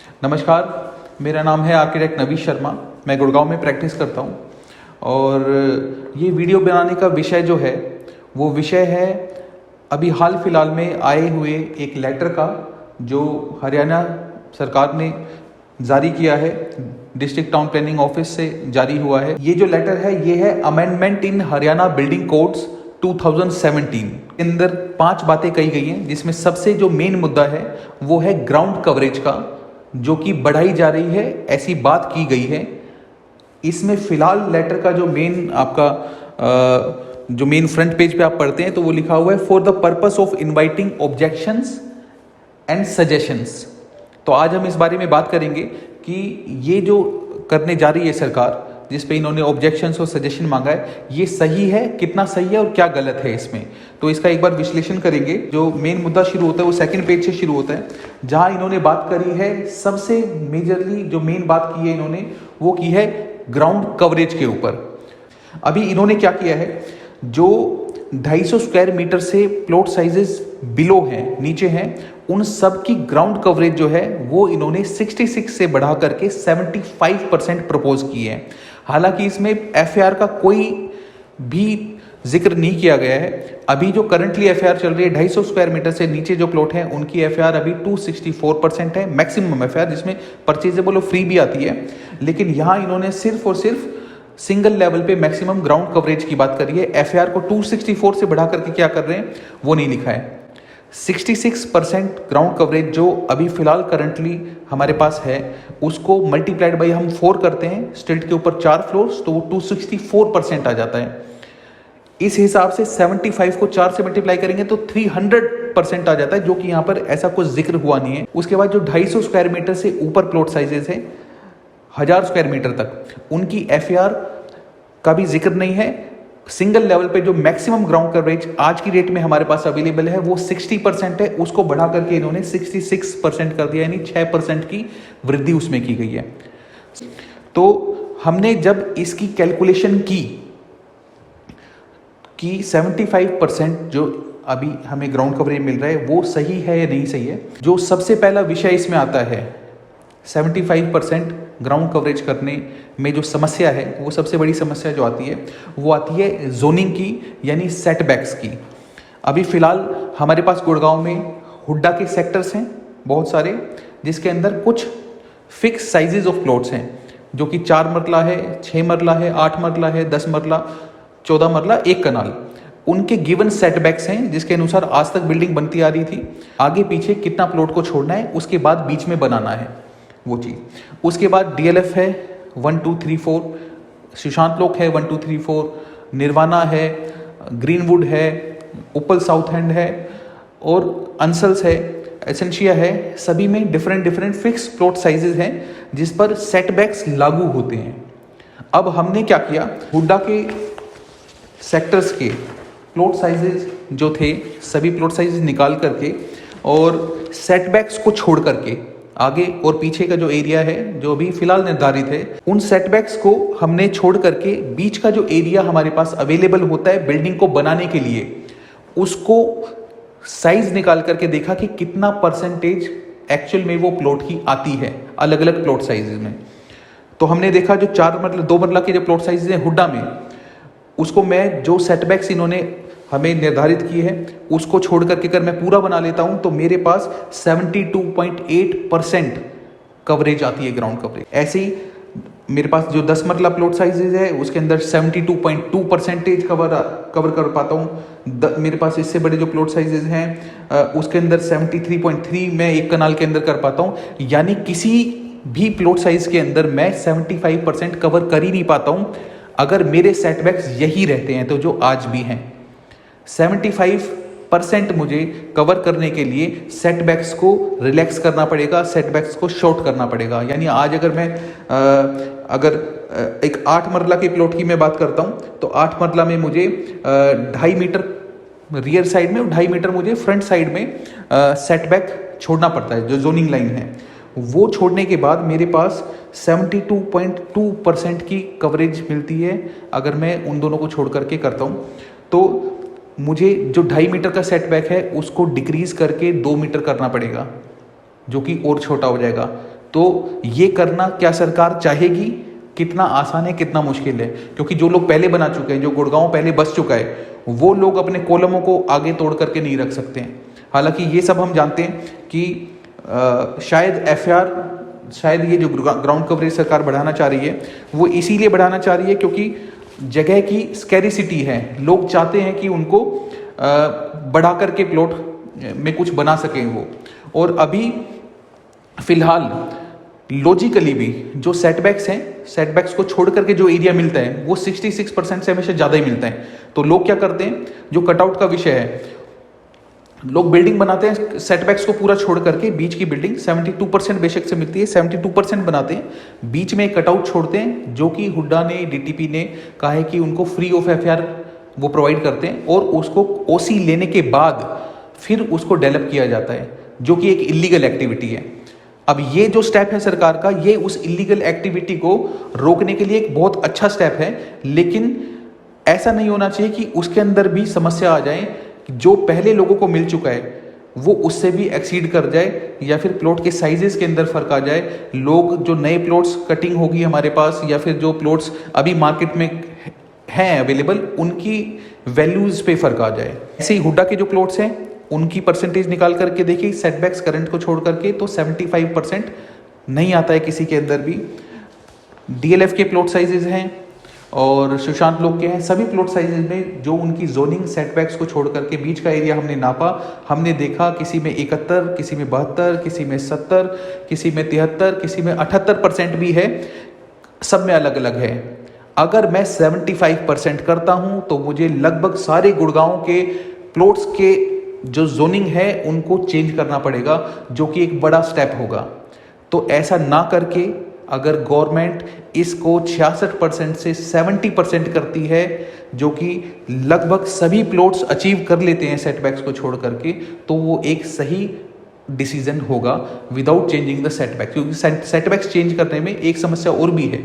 नमस्कार, मेरा नाम है आर्किटेक्ट नवीश शर्मा। मैं गुड़गांव में प्रैक्टिस करता हूँ और ये वीडियो बनाने का विषय जो है वो विषय है अभी हाल फिलहाल में आए हुए एक लेटर का जो हरियाणा सरकार ने जारी किया है, डिस्ट्रिक्ट टाउन प्लानिंग ऑफिस से जारी हुआ है। ये जो लेटर है ये है amendment in Haryana building codes 2017 के अंदर 5 बातें कही गई हैं, जिसमें सबसे जो मेन मुद्दा है वो है ग्राउंड कवरेज का, जो कि बढ़ाई जा रही है, ऐसी बात की गई है। इसमें फिलहाल लेटर का जो मेन आपका जो मेन फ्रंट पेज पे आप पढ़ते हैं तो वो लिखा हुआ है for the purpose of inviting objections and suggestions. तो आज हम इस बारे में बात करेंगे कि ये जो करने जा रही है सरकार, जिस पे इन्होंने ऑब्जेक्शंस और सजेशन मांगा है, ये सही है, कितना सही है और क्या गलत है इसमें। तो इसका एक बार विश्लेषण करेंगे। जो मेन मुद्दा शुरू होता है वो सेकंड पेज से शुरू होता है, जहां इन्होंने बात करी है, सबसे मेजरली जो मेन बात की है इन्होंने वो की है ग्राउंड कवरेज के ऊपर। अभी इन्होंने क्या किया है, जो 250 स्क्वायर मीटर से प्लॉट साइजेस बिलो हैं, नीचे हैं, उन सब की ग्राउंड कवरेज जो है वो इन्होंने 66 से बढ़ा करके 75% प्रपोज की है। हालांकि इसमें एफआईआर का कोई भी जिक्र नहीं किया गया है। अभी जो करंटली एफआईआर चल रही है 250 स्क्वायर मीटर से नीचे जो प्लॉट हैं उनकी एफआईआर अभी 264% है, मैक्सिमम एफआईआर, जिसमें परचेजेबल और फ्री भी आती है। लेकिन यहाँ इन्होंने सिर्फ और सिर्फ सिंगल लेवल पे मैक्सिमम ग्राउंड कवरेज की बात करी है। एफआईआर को 264 से बढ़ा करके क्या कर रहे हैं वो नहीं लिखा है। 66% ग्राउंड कवरेज जो अभी फिलहाल करंटली हमारे पास है, उसको मल्टीप्लाइड बाई हम 4 करते हैं, स्ट्रीट के ऊपर 4 फ्लोर्स, तो वो 264% आ जाता है। इस हिसाब से 75 को 4 से मल्टीप्लाई करेंगे तो 300% आ जाता है, जो कि यहाँ पर ऐसा कुछ जिक्र हुआ नहीं है। उसके बाद जो 250 स्क्वायर मीटर से ऊपर प्लॉट साइजेस है 1000 स्क्वायर मीटर तक, उनकी एफआईआर का भी जिक्र नहीं है। सिंगल लेवल पे जो मैक्सिमम ग्राउंड कवरेज आज की डेट में हमारे पास अवेलेबल है वो 60% है, उसको बढ़ा करके इन्होंने 66% कर दिया, यानी 6% की वृद्धि उसमें की गई है। तो हमने जब इसकी कैलकुलेशन की कि 75% जो अभी हमें ग्राउंड कवरेज मिल रहा है वो सही है या नहीं सही है, जो सबसे पहला विषय इसमें आता है 75% ग्राउंड कवरेज करने में जो समस्या है, वो सबसे बड़ी समस्या जो आती है वो आती है जोनिंग की, यानी सेटबैक्स की। अभी फिलहाल हमारे पास गुड़गांव में हुड्डा के सेक्टर्स हैं बहुत सारे, जिसके अंदर कुछ फिक्स साइजेस ऑफ प्लॉट्स हैं, जो कि 4 मरला है, 6 मरला है, 8 मरला है, 10 मरला, 14 मरला, 1 कनाल। उनके गिवन सेटबैक्स हैं, जिसके अनुसार आज तक बिल्डिंग बनती आ रही थी। आगे पीछे कितना प्लॉट को छोड़ना है, उसके बाद बीच में बनाना है वो चीज़। उसके बाद डीएलएफ है 1 2 3 4, सुशांत लोक है 1 2 3 4, निर्वाणा है, ग्रीनवुड है, उपल साउथ एंड है और अंसल्स है, एसेंशिया है। सभी में डिफरेंट फिक्स प्लॉट साइजेस हैं जिस पर सेटबैक्स लागू होते हैं। अब हमने क्या किया, हुड्डा के सेक्टर्स के प्लॉट साइजेस जो थे, सभी प्लॉट साइजेस निकाल करके और सेटबैक्स को छोड़ करके आगे और पीछे का जो एरिया है जो अभी फिलहाल निर्धारित है, उन सेटबैक्स को हमने छोड़ करके बीच का जो एरिया हमारे पास अवेलेबल होता है बिल्डिंग को बनाने के लिए, उसको साइज निकाल करके देखा कि कितना परसेंटेज एक्चुअल में वो प्लॉट की आती है अलग अलग प्लॉट साइजेस में। तो हमने देखा जो 4 मरला 2 मरला के जो प्लॉट साइजेस हैं हुड्डा में, उसको मैं जो सेटबैक्स इन्होंने हमें निर्धारित किए हैं उसको छोड़ करके अगर मैं पूरा बना लेता हूं तो मेरे पास 72.8% कवरेज आती है, ग्राउंड कवरेज। ऐसे ही मेरे पास जो 10 मरला प्लॉट साइजेज है उसके अंदर 72.2% कवर कर पाता हूँ। मेरे पास इससे बड़े जो प्लॉट साइजेज हैं उसके अंदर 73.3 मैं 1 कनाल के अंदर कर पाता हूँ। यानी किसी भी प्लॉट साइज के अंदर मैं 75% कवर कर ही नहीं पाता हूँ अगर मेरे सेटबैक्स यही रहते हैं, तो जो आज भी हैं 75% मुझे कवर करने के लिए सेटबैक्स को रिलैक्स करना पड़ेगा, सेटबैक्स को शॉर्ट करना पड़ेगा। यानी आज अगर मैं एक 8 मरला के प्लॉट की मैं बात करता हूँ तो 8 मरला में मुझे 2.5 मीटर रियर साइड में और 2.5 मीटर मुझे फ्रंट साइड में सेटबैक छोड़ना पड़ता है, जो जोनिंग लाइन है। वो छोड़ने के बाद मेरे पास 72.2% की कवरेज मिलती है अगर मैं उन दोनों को छोड़ करके करता हूँ। तो मुझे जो 2.5 मीटर का सेटबैक है उसको डिक्रीज करके 2 मीटर करना पड़ेगा, जो कि और छोटा हो जाएगा। तो ये करना क्या सरकार चाहेगी? कितना आसान है, कितना मुश्किल है? क्योंकि जो लोग पहले बना चुके हैं, जो गुड़गांव पहले बस चुका है, वो लोग अपने कॉलमों को आगे तोड़ करके नहीं रख सकते हैं। हालांकि ये सब हम जानते हैं कि शायद एफआर, शायद ये जो ग्राउंड कवरेज सरकार बढ़ाना चाह रही है वो इसीलिए बढ़ाना चाह रही है क्योंकि जगह की स्कैरिसिटी है। लोग चाहते हैं कि उनको बढ़ा करके प्लॉट में कुछ बना सकें वो। और अभी फिलहाल लॉजिकली भी जो सेटबैक्स हैं, सेटबैक्स को छोड़ करके जो एरिया मिलता है वो 66% से हमेशा ज़्यादा ही मिलता है। तो लोग क्या करते हैं, जो कटआउट का विषय है, लोग बिल्डिंग बनाते हैं सेटबैक्स को पूरा छोड़ करके, बीच की बिल्डिंग 72% बेशक से मिलती है, 72% बनाते हैं, बीच में एक कटआउट छोड़ते हैं जो कि हुड्डा ने, डीटीपी ने कहा है कि उनको फ्री ऑफ एफआर वो प्रोवाइड करते हैं, और उसको ओसी लेने के बाद फिर उसको डेवलप किया जाता है, जो कि एक इलीगल एक्टिविटी है। अब ये जो स्टेप है सरकार का, ये उस इलीगल एक्टिविटी को रोकने के लिए एक बहुत अच्छा स्टेप है, लेकिन ऐसा नहीं होना चाहिए कि उसके अंदर भी समस्या आ जाए, जो पहले लोगों को मिल चुका है वो उससे भी एक्सीड कर जाए, या फिर प्लॉट के साइजेस के अंदर फर्क आ जाए। लोग जो नए प्लॉट्स कटिंग होगी हमारे पास, या फिर जो प्लॉट्स अभी मार्केट में हैं अवेलेबल, उनकी वैल्यूज पे फर्क आ जाए। ऐसे ही हुड्डा के जो प्लॉट्स हैं उनकी परसेंटेज निकाल करके देखिए, सेटबैक्स करंट को छोड़ करके तो 75% नहीं आता है किसी के अंदर भी। डीएलएफ के प्लॉट साइजेज हैं और सुशांत लोग के हैं, सभी प्लॉट साइजेज में जो उनकी जोनिंग सेटबैक्स को छोड़ करके बीच का एरिया हमने नापा, हमने देखा किसी में 71, किसी में 72, किसी में 70, किसी में 73, किसी में 78% भी है, सब में अलग अलग है। अगर मैं 75% करता हूं तो मुझे लगभग सारे गुड़गांव के प्लॉट्स के जो जोनिंग है उनको चेंज करना पड़ेगा, जो कि एक बड़ा स्टेप होगा। तो ऐसा ना करके अगर गवर्नमेंट इसको 66% से 70% करती है, जो कि लगभग सभी प्लॉट्स अचीव कर लेते हैं सेटबैक्स को छोड़ करके, तो वो एक सही डिसीजन होगा विदाउट चेंजिंग द सेटबैक्स। क्योंकि सेटबैक्स चेंज करने में एक समस्या और भी है।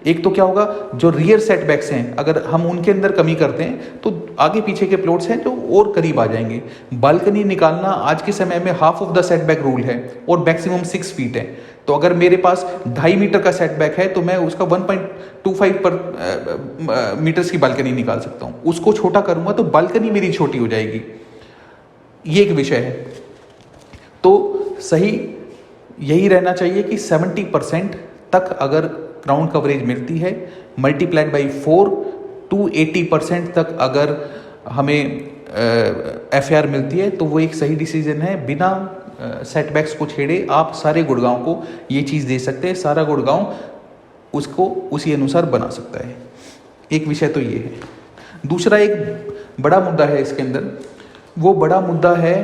एक तो क्या होगा, जो रियर सेटबैक्स हैं अगर हम उनके अंदर कमी करते हैं तो आगे पीछे के प्लॉट्स हैं जो और करीब आ जाएंगे। बालकनी निकालना आज के समय में half of the setback rule है और मैक्सिमम 6 फीट है। तो अगर मेरे पास 2.5 मीटर का सेटबैक है तो मैं उसका 1.25 मीटर्स की बालकनी निकाल सकता हूँ। उसको छोटा करूँगा तो बालकनी मेरी छोटी हो जाएगी। ये एक विषय है। तो सही यही रहना चाहिए कि 70% तक अगर ग्राउंड कवरेज मिलती है, मल्टीप्लाइड बाई 4 टू 80% तक अगर हमें एफआर मिलती है तो वो एक सही डिसीजन है। बिना सेटबैक्स को छेड़े आप सारे गुड़गांव को ये चीज़ दे सकते हैं, सारा गुड़गांव उसको उसी अनुसार बना सकता है। एक विषय तो ये है। दूसरा एक बड़ा मुद्दा है इसके अंदर, वो बड़ा मुद्दा है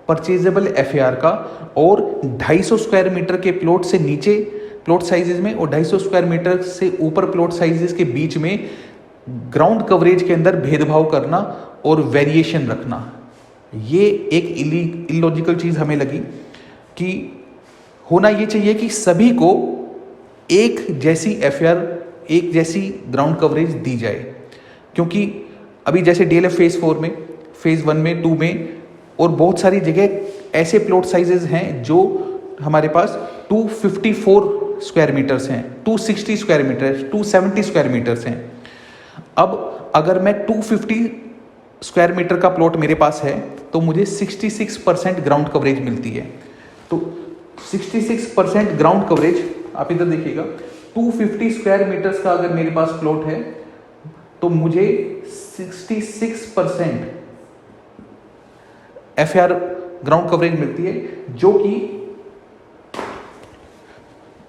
परचेजेबल एफआर का, और 250 स्क्वायर मीटर के प्लॉट से नीचे प्लॉट साइजेज में और 250 स्क्वायर मीटर से ऊपर प्लॉट साइजेज के बीच में ग्राउंड कवरेज के अंदर भेदभाव करना और वेरिएशन रखना। ये एक इलॉजिकल चीज़ हमें लगी कि होना ये चाहिए कि सभी को एक जैसी एफआर, एक जैसी ग्राउंड कवरेज दी जाए। क्योंकि अभी जैसे डीएलएफ फेज़ 4 में, फेज़ 1 में, 2 में और बहुत सारी जगह ऐसे प्लॉट साइजेज हैं जो हमारे पास 254 स्क्वायर मीटर्स हैं, 260 स्क्वायर मीटर, 270 स्क्वायर मीटर्स हैं। अब अगर मैं 250 स्क्वायर मीटर का प्लॉट मेरे पास है तो मुझे 66% ग्राउंड कवरेज मिलती है। तो 66% ग्राउंड कवरेज, आप इधर देखिएगा, 250 स्क्वायर मीटर्स का अगर मेरे पास प्लॉट है तो मुझे 66% एफआर ग्राउंड कवरेज मिलती है, जो कि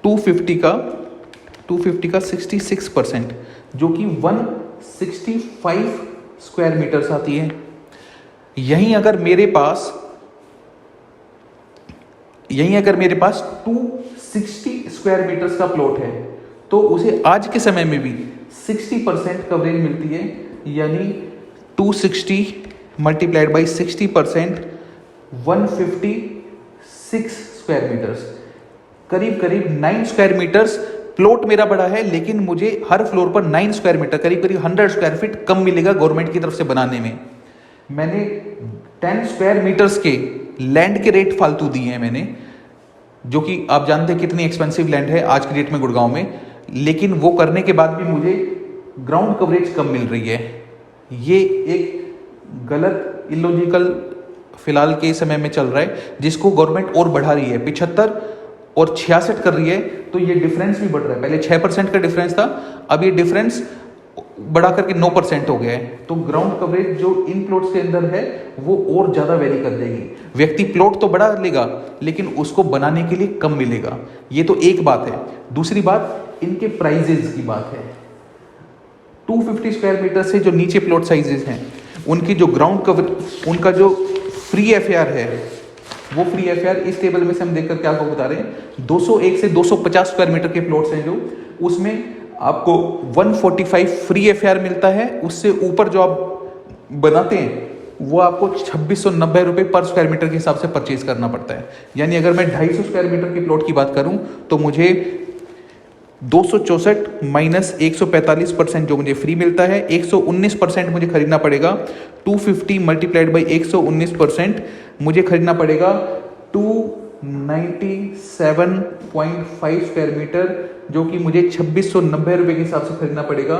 250 का 66%, जो कि 165 स्क्वायर मीटर्स आती है। यहीं अगर मेरे पास 260 स्क्वायर मीटर्स का प्लॉट है तो उसे आज के समय में भी 60% कवरेज मिलती है, यानी 260 मल्टीप्लाइड बाई 60%, 156 स्क्वायर मीटर्स, करीब करीब 9 स्क्वायर मीटर्स। प्लॉट मेरा बड़ा है लेकिन मुझे हर फ्लोर पर 9 स्क्वायर मीटर, करीब करीब 100 स्क्वायर फीट कम मिलेगा गवर्नमेंट की तरफ से बनाने में। मैंने 10 स्क्वायर मीटर्स के लैंड के रेट फालतू दिए हैं मैंने, जो कि आप जानते हैं कितनी एक्सपेंसिव लैंड है आज की डेट में गुड़गांव में, लेकिन वो करने के बाद भी मुझे ग्राउंड कवरेज कम मिल रही है। ये एक गलत इलॉजिकल फिलहाल के समय में चल रहा है, जिसको गवर्नमेंट और बढ़ा रही है, 75 और 66 कर रही है। तो ये डिफरेंस भी बढ़ रहा है। पहले 6% का डिफरेंस था, अब ये डिफरेंस बढ़ा करके 9% हो गया है। तो ग्राउंड कवरेज जो इन प्लॉट्स के अंदर है वो और ज़्यादा वेरी कर देगी। व्यक्ति प्लॉट तो बढ़ा लेगा लेकिन उसको बनाने के लिए कम मिलेगा। ये तो एक बात है। दूसरी बात इनके प्राइजेज की बात है। 250 स्क्वायर मीटर से जो नीचे प्लॉट साइजेस हैं उनकी जो ग्राउंड कवर, उनका जो फ्री एफआर है, वो फ्री एफआर इस टेबल में से हम देखकर क्या आपको बता रहे हैं, 201 से 250 स्क्वायर मीटर के प्लॉट्स हैं जो, उसमें आपको 145 फ्री एफआर मिलता है। उससे ऊपर जो आप बनाते हैं वो आपको 2690 रुपये पर स्क्वायर मीटर के हिसाब से परचेज करना पड़ता है। यानी अगर मैं 250 स्क्वायर मीटर के प्लॉट की बात करूं तो मुझे 264 माइनस 145% जो मुझे फ्री मिलता है, 119% मुझे खरीदना पड़ेगा। 250 मल्टीप्लाइड बाई 119% मुझे खरीदना पड़ेगा 297.5 स्क्वायर मीटर, जो कि मुझे 2690 रुपये के हिसाब से खरीदना पड़ेगा,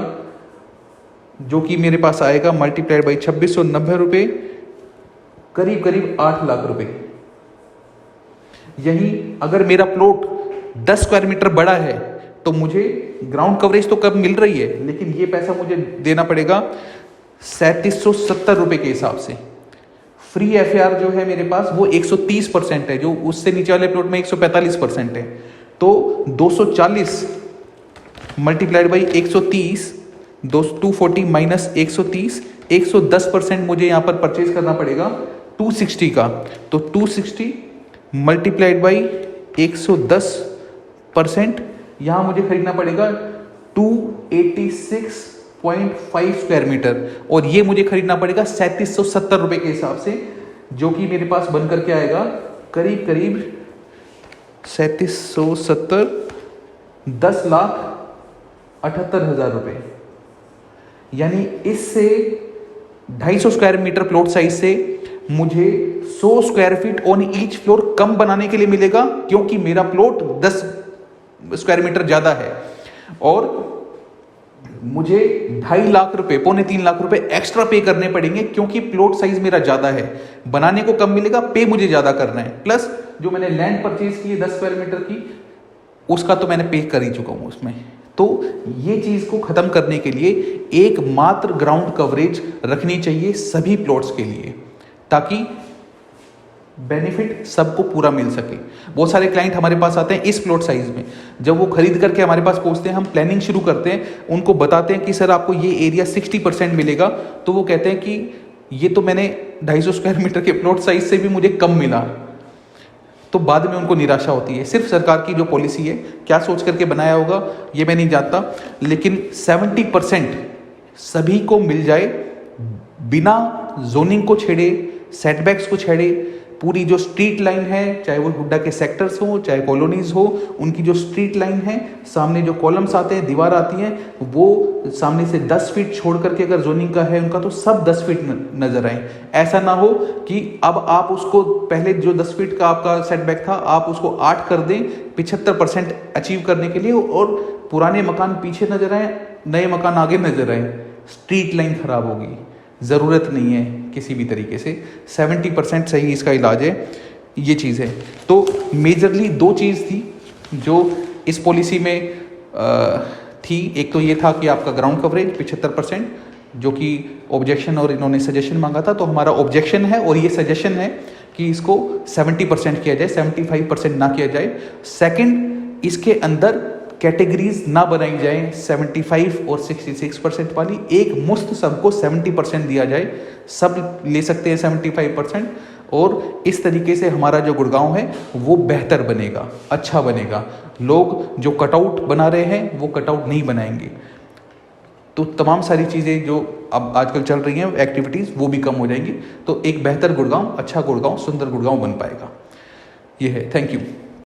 जो कि मेरे पास आएगा मल्टीप्लाइड बाई 2690 रुपये, करीब करीब 8 लाख रुपए। यही अगर मेरा प्लॉट 10 स्क्वायर मीटर बड़ा है तो मुझे ग्राउंड कवरेज तो कम मिल रही है, लेकिन ये पैसा मुझे देना पड़ेगा 3770 रुपये के हिसाब से। फ्री एफआर जो है मेरे पास वो 130% है, जो उससे नीचे वाले प्लॉट में 145% है। तो 240 मल्टीप्लाइड बाई 130, 240 माइनस 130, 110% मुझे यहाँ पर परचेज करना पड़ेगा 260 का। तो 260 मल्टीप्लाइड बाई 110%, यहाँ मुझे खरीदना पड़ेगा 286.5 स्क्वायर मीटर, और ये मुझे खरीदना पड़ेगा 3770 रुपये के हिसाब से, जो कि मेरे पास बन करके आएगा करीब करीब 3770, 10,78,000 रुपये। यानी इससे 250 स्क्वायर मीटर प्लॉट साइज से मुझे 100 square feet on each floor कम बनाने के लिए मिलेगा, क्योंकि मेरा प्लॉट 10 स्क्वायर मीटर ज़्यादा है, और मुझे 2.5 लाख रुपए, 2.25 लाख रुपए एक्स्ट्रा पे करने पड़ेंगे, क्योंकि प्लॉट साइज मेरा ज़्यादा है। बनाने को कम मिलेगा, पे मुझे ज़्यादा करना है। प्लस जो मैंने लैंड परचेज की है 10 स्क्वायर मीटर की, उसका तो मैंने पे कर ही चुका हूँ उसमें। तो ये चीज़ को ख़त्म करने के लिए एक मात्र ग्राउंड कवरेज रखनी चाहिए सभी प्लॉट्स के लिए, ताकि बेनिफिट सबको पूरा मिल सके। बहुत सारे क्लाइंट हमारे पास आते हैं इस प्लॉट साइज में, जब वो खरीद करके हमारे पास पहुंचते हैं, हम प्लानिंग शुरू करते हैं, उनको बताते हैं कि सर आपको ये एरिया 60% मिलेगा, तो वो कहते हैं कि ये तो मैंने 250 स्क्वायर मीटर के प्लॉट साइज से भी मुझे कम मिला। तो बाद में उनको निराशा होती है। सिर्फ सरकार की जो पॉलिसी है, क्या सोच करके बनाया होगा ये मैं नहीं जानता, लेकिन 70% सभी को मिल जाए, बिना जोनिंग को छेड़े, सेटबैक्स को छेड़े। पूरी जो स्ट्रीट लाइन है, चाहे वो हुड्डा के सेक्टर्स हो, चाहे कॉलोनीज हो, उनकी जो स्ट्रीट लाइन है, सामने जो कॉलम्स आते हैं, दीवार आती हैं, वो सामने से 10 फीट छोड़ करके अगर जोनिंग का है उनका, तो सब 10 फीट नजर आए। ऐसा ना हो कि अब आप उसको, पहले जो 10 फीट का आपका सेटबैक था, आप उसको 8 कर दें 75% अचीव करने के लिए, और पुराने मकान पीछे नजर आए, नए मकान आगे नजर आए। स्ट्रीट लाइन खराब होगी, ज़रूरत नहीं है किसी भी तरीके से। 70% सही इसका इलाज है, ये चीज़ है। तो मेजरली 2 चीज़ थी जो इस पॉलिसी में थी। एक तो ये था कि आपका ग्राउंड कवरेज 75%, जो कि ऑब्जेक्शन और इन्होंने सजेशन मांगा था, तो हमारा ऑब्जेक्शन है और ये सजेशन है कि इसको 70% किया जाए, 75% ना किया जाए। सेकंड, इसके अंदर कैटेगरीज ना बनाई जाए 75 और 66% वाली, एक मुश्त सबको 70% दिया जाए, सब ले सकते हैं 75%, और इस तरीके से हमारा जो गुड़गांव है वो बेहतर बनेगा, अच्छा बनेगा। लोग जो कटआउट बना रहे हैं वो कटआउट नहीं बनाएंगे। तो तमाम सारी चीज़ें जो अब आजकल चल रही हैं एक्टिविटीज़, वो भी कम हो जाएंगी। तो एक बेहतर गुड़गांव, अच्छा गुड़गांव, सुंदर गुड़गांव बन पाएगा। ये है। Thank you.